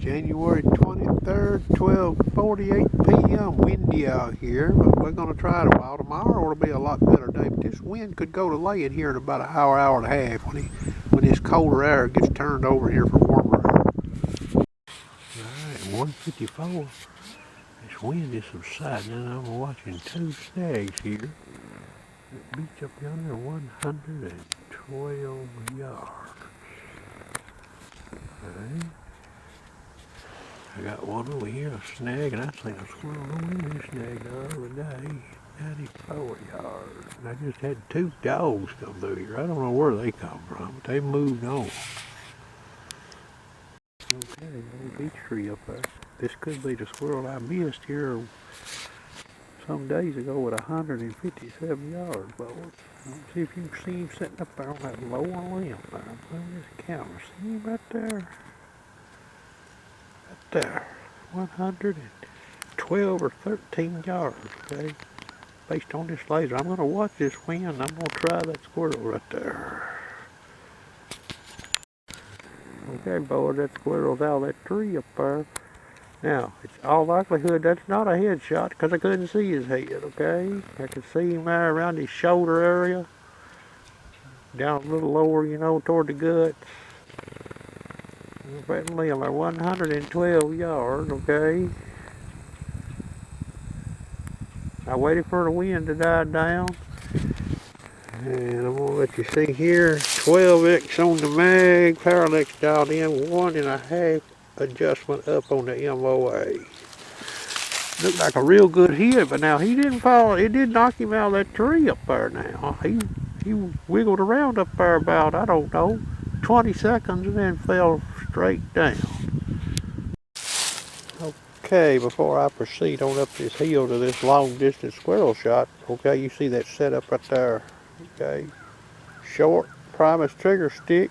January 23rd, 12:48 p.m. Windy out here, but we're going to try it a while. Tomorrow it'll be a lot better day, but this wind could go to lay in here in about an hour, hour and a half when this colder air gets turned over here for warmer air. Alright, 154. This wind is subsiding and I'm watching two stags here. That beach up yonder 112 yards. Alright. I got one over here, a snag, and I seen a squirrel in this snag the other day, 94 yards. And I just had two dogs come through here. I don't know where they come from, but they moved on. Okay, little beech tree up there. This could be the squirrel I missed here some days ago with 157 yards, boys. Let's see if you can see him sitting up there on that lower limb there. Put this camera. See him right there? There, 112 or 13 yards, okay, based on this laser. I'm going to watch this wind and I'm going to try that squirrel right there. Okay, boy, that squirrel's out of that tree up there. Now, it's all likelihood that's not a headshot because I couldn't see his head, okay? I could see him there around his shoulder area, down a little lower, you know, toward the guts. That limb at 112 yards, okay. I waited for the wind to die down. And I'm gonna let you see here, 12x on the mag, parallax dialed in, 1.5 adjustment up on the MOA. Looked like a real good hit, but now he didn't fall, it did knock him out of that tree up there now. He wiggled around up there about, I don't know, 20 seconds and then fell straight down. Okay, before I proceed on up this hill to this long distance squirrel shot, okay, you see that setup right there, okay, short Primus trigger stick,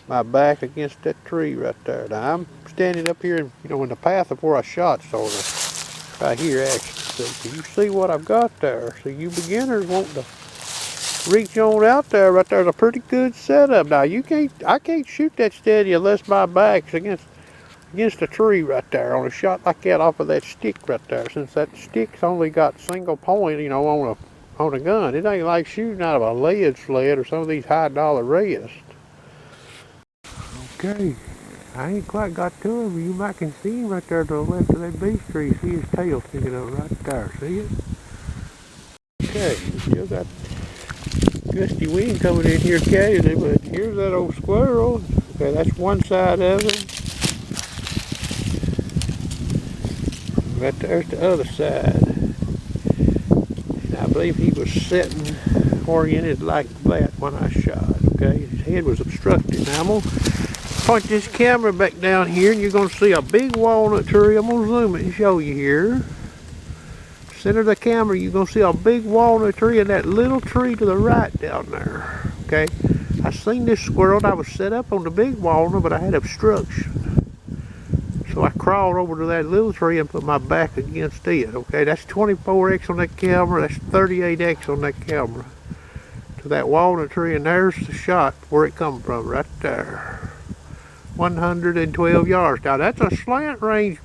my back against that tree right there. Now I'm standing up here, you know, in the path of where I shot, sort of, right here actually. So you see what I've got there. So you beginners want to reach on out there, right there's a pretty good setup. Now I can't shoot that steady unless my back's against a tree right there on a shot like that off of that stick right there. Since that stick's only got single point, you know, on a gun. It ain't like shooting out of a lead sled or some of these high dollar rests. Okay, I ain't quite got to him, but you might can see him right there to the left of that beech tree. See his tail sticking up right there, see it? Okay, still got gusty wind coming in here occasionally, but here's that old squirrel. Okay, that's one side of him. Right there's the other side. And I believe he was sitting oriented like that when I shot, okay? His head was obstructed. Now I'm going to point this camera back down here and you're going to see a big walnut tree. I'm going to zoom it and show you here. Center of the camera, you're going to see a big walnut tree and that little tree to the right down there, okay? I seen this squirrel and I was set up on the big walnut, but I had obstruction. So I crawled over to that little tree and put my back against it, okay? That's 24x on that camera, that's 38x on that camera. To that walnut tree, and there's the shot where it come from, right there. 112 yards. Now that's a slant range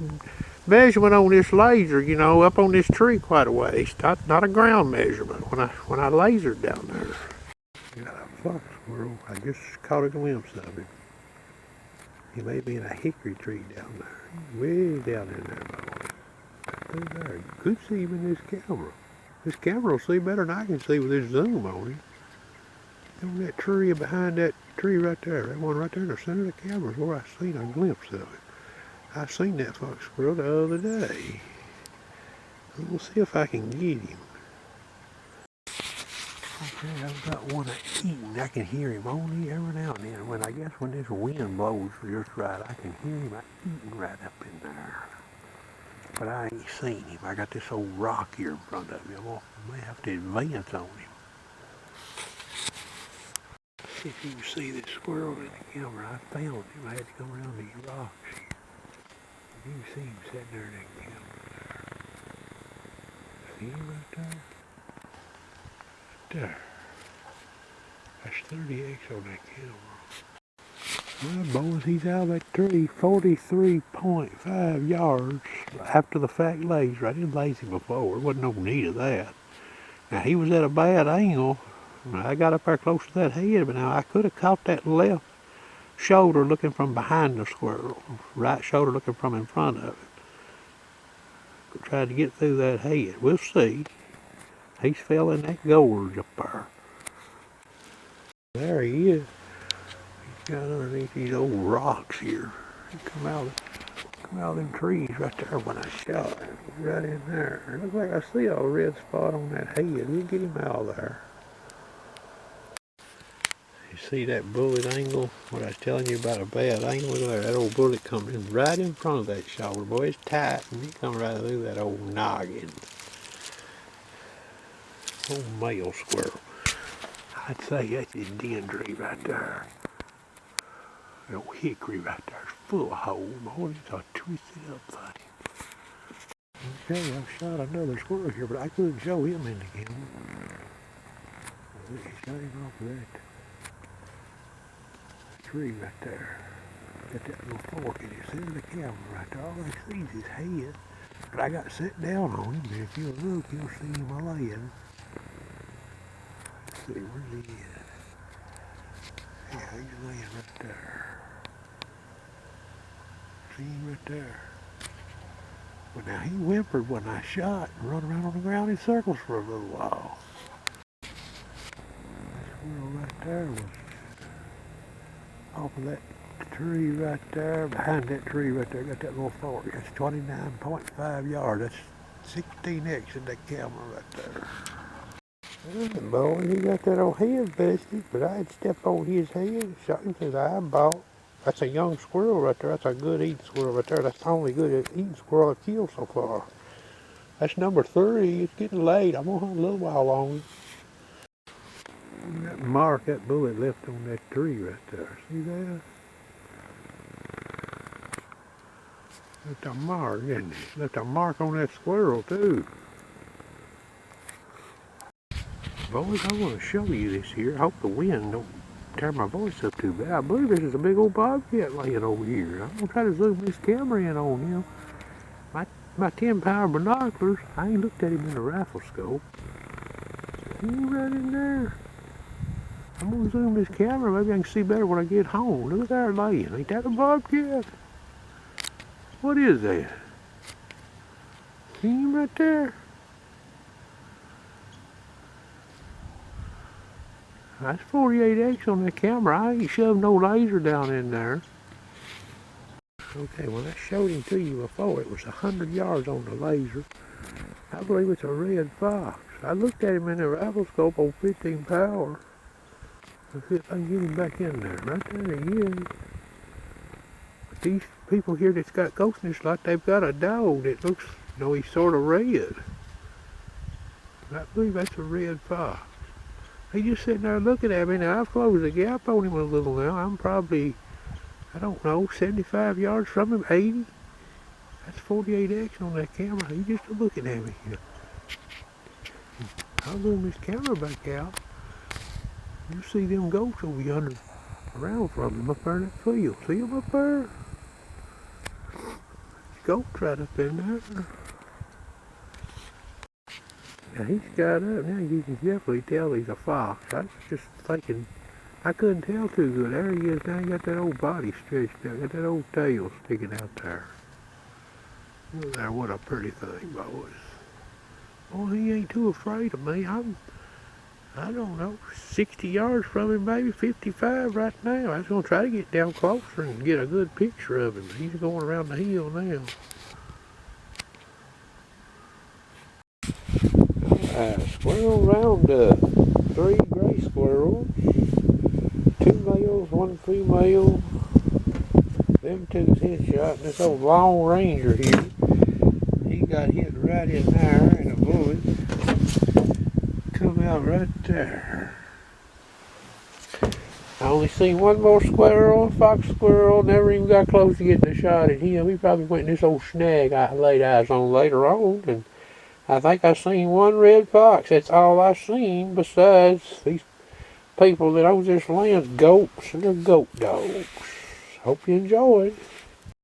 measurement on this laser, you know, up on this tree quite a ways. Not a ground measurement when I lasered down there. Got a fox squirrel. I just caught a glimpse of him. He may be in a hickory tree down there. Way down in there, boy. Right through there. You could see him in this camera. This camera will see better than I can see with this zoom on him. On that tree behind that tree right there. That one right there in the center of the camera is where I seen a glimpse of it. I seen that fox squirrel the other day. We'll see if I can get him. Okay, I've got one eating. I can hear him only every now and then. I guess when this wind blows just right, I can hear him eating right up in there. But I ain't seen him. I got this old rock here in front of me. I may have to advance on him. See if you can see this squirrel in the camera. I found him. I had to come around these rocks. You can see him sitting there in that camera there. See him right there? There. That's 30x on that camera. Well, boys, he's out of that tree 43.5 yards after the fact laser. I didn't laze him before. There wasn't no need of that. Now, he was at a bad angle. I got up there close to that head, but now I could have caught that left shoulder looking from behind the squirrel, right shoulder looking from in front of it. Tried to get through that head. We'll see. He's fell in that gorge up there. There he is. He's got underneath these old rocks here. He come out of them trees right there when I shot him. Right in there. It looks like I see a red spot on that head. We'll get him out of there. You see that bullet angle? What I was telling you about a bad angle? Look at there. That old bullet comes in right in front of that shoulder. Boy, it's tight, and he come right through that old noggin. Old male squirrel. I'd say that's his den tree right there. That old hickory right there is full of holes. Boy, it's a twisted up thing. Okay, I've shot another squirrel here, but I couldn't show him in the camera. I shot him off of that tree right there. Got that little fork in it. Center of the camera right there. All I see is his head. But I got set down on him, and if you'll look, you'll see him laying. Let's see, where's he at? Yeah, he's laying right there. See him right there. But now he whimpered when I shot and run around on the ground in circles for a little while. That squirrel right there was off of that tree right there, behind that tree right there, got that little fork. That's 29.5 yards. That's 16x in that camera right there. Boy, he got that old head busted, but I had stepped on his head and shot him through the eyeball. That's a young squirrel right there. That's a good eating squirrel right there. That's the only good eating squirrel I've killed so far. That's number 3. It's getting late. I'm going to hunt a little while longer. That mark, that bullet left on that tree right there. See that? Left a mark, didn't it? Left a mark on that squirrel, too. Boys, I want to show you this here. I hope the wind don't tear my voice up too bad. I believe this is a big old bobcat laying over here. I'm going to try to zoom this camera in on him. My 10-pound binoculars, I ain't looked at him in the rifle scope. He's right in there. I'm going to zoom this camera. Maybe I can see better when I get home. Look at there laying. Ain't that a bobcat? What is that? See him right there? That's 48x on the camera. I ain't shoved no laser down in there. Okay, when I showed him to you before, it was 100 yards on the laser. I believe it's a red fox. I looked at him in the rifle scope on 15 power. Let's see if I can get him back in there. Right there he is. But these people here that's got ghost in this lot, they've got a dog that looks, he's sort of red. I believe that's a red fox. He's just sitting there looking at me. Now, I've closed the gap on him a little now. I'm probably, I don't know, 75 yards from him, 80. That's 48x on that camera. He's just looking at me. I'll zoom this camera back out. You see them goats over yonder around from him up there in that field. See them up there? Goats right up in there. Now he's got up. Now you can definitely tell he's a fox. I was just thinking, I couldn't tell too good. There he is. Now he got that old body stretched out. Got that old tail sticking out there. Look there, what a pretty thing, boys. Well, he ain't too afraid of me. I don't know, 60 yards from him, maybe 55 right now. I was going to try to get down closer and get a good picture of him. He's going around the hill now. Squirrel roundup. 3 gray squirrels. 2 males, 1 female. Them took his headshot. This old Long Ranger here, he got hit right in there, and a bullet come out right there. I only seen 1 more squirrel, fox squirrel. Never even got close to getting a shot at him. He probably went in this old snag I laid eyes on later on, and I think I seen 1 red fox. That's all I seen, besides these people that own this land, goats, and they're goat dogs. Hope you enjoyed.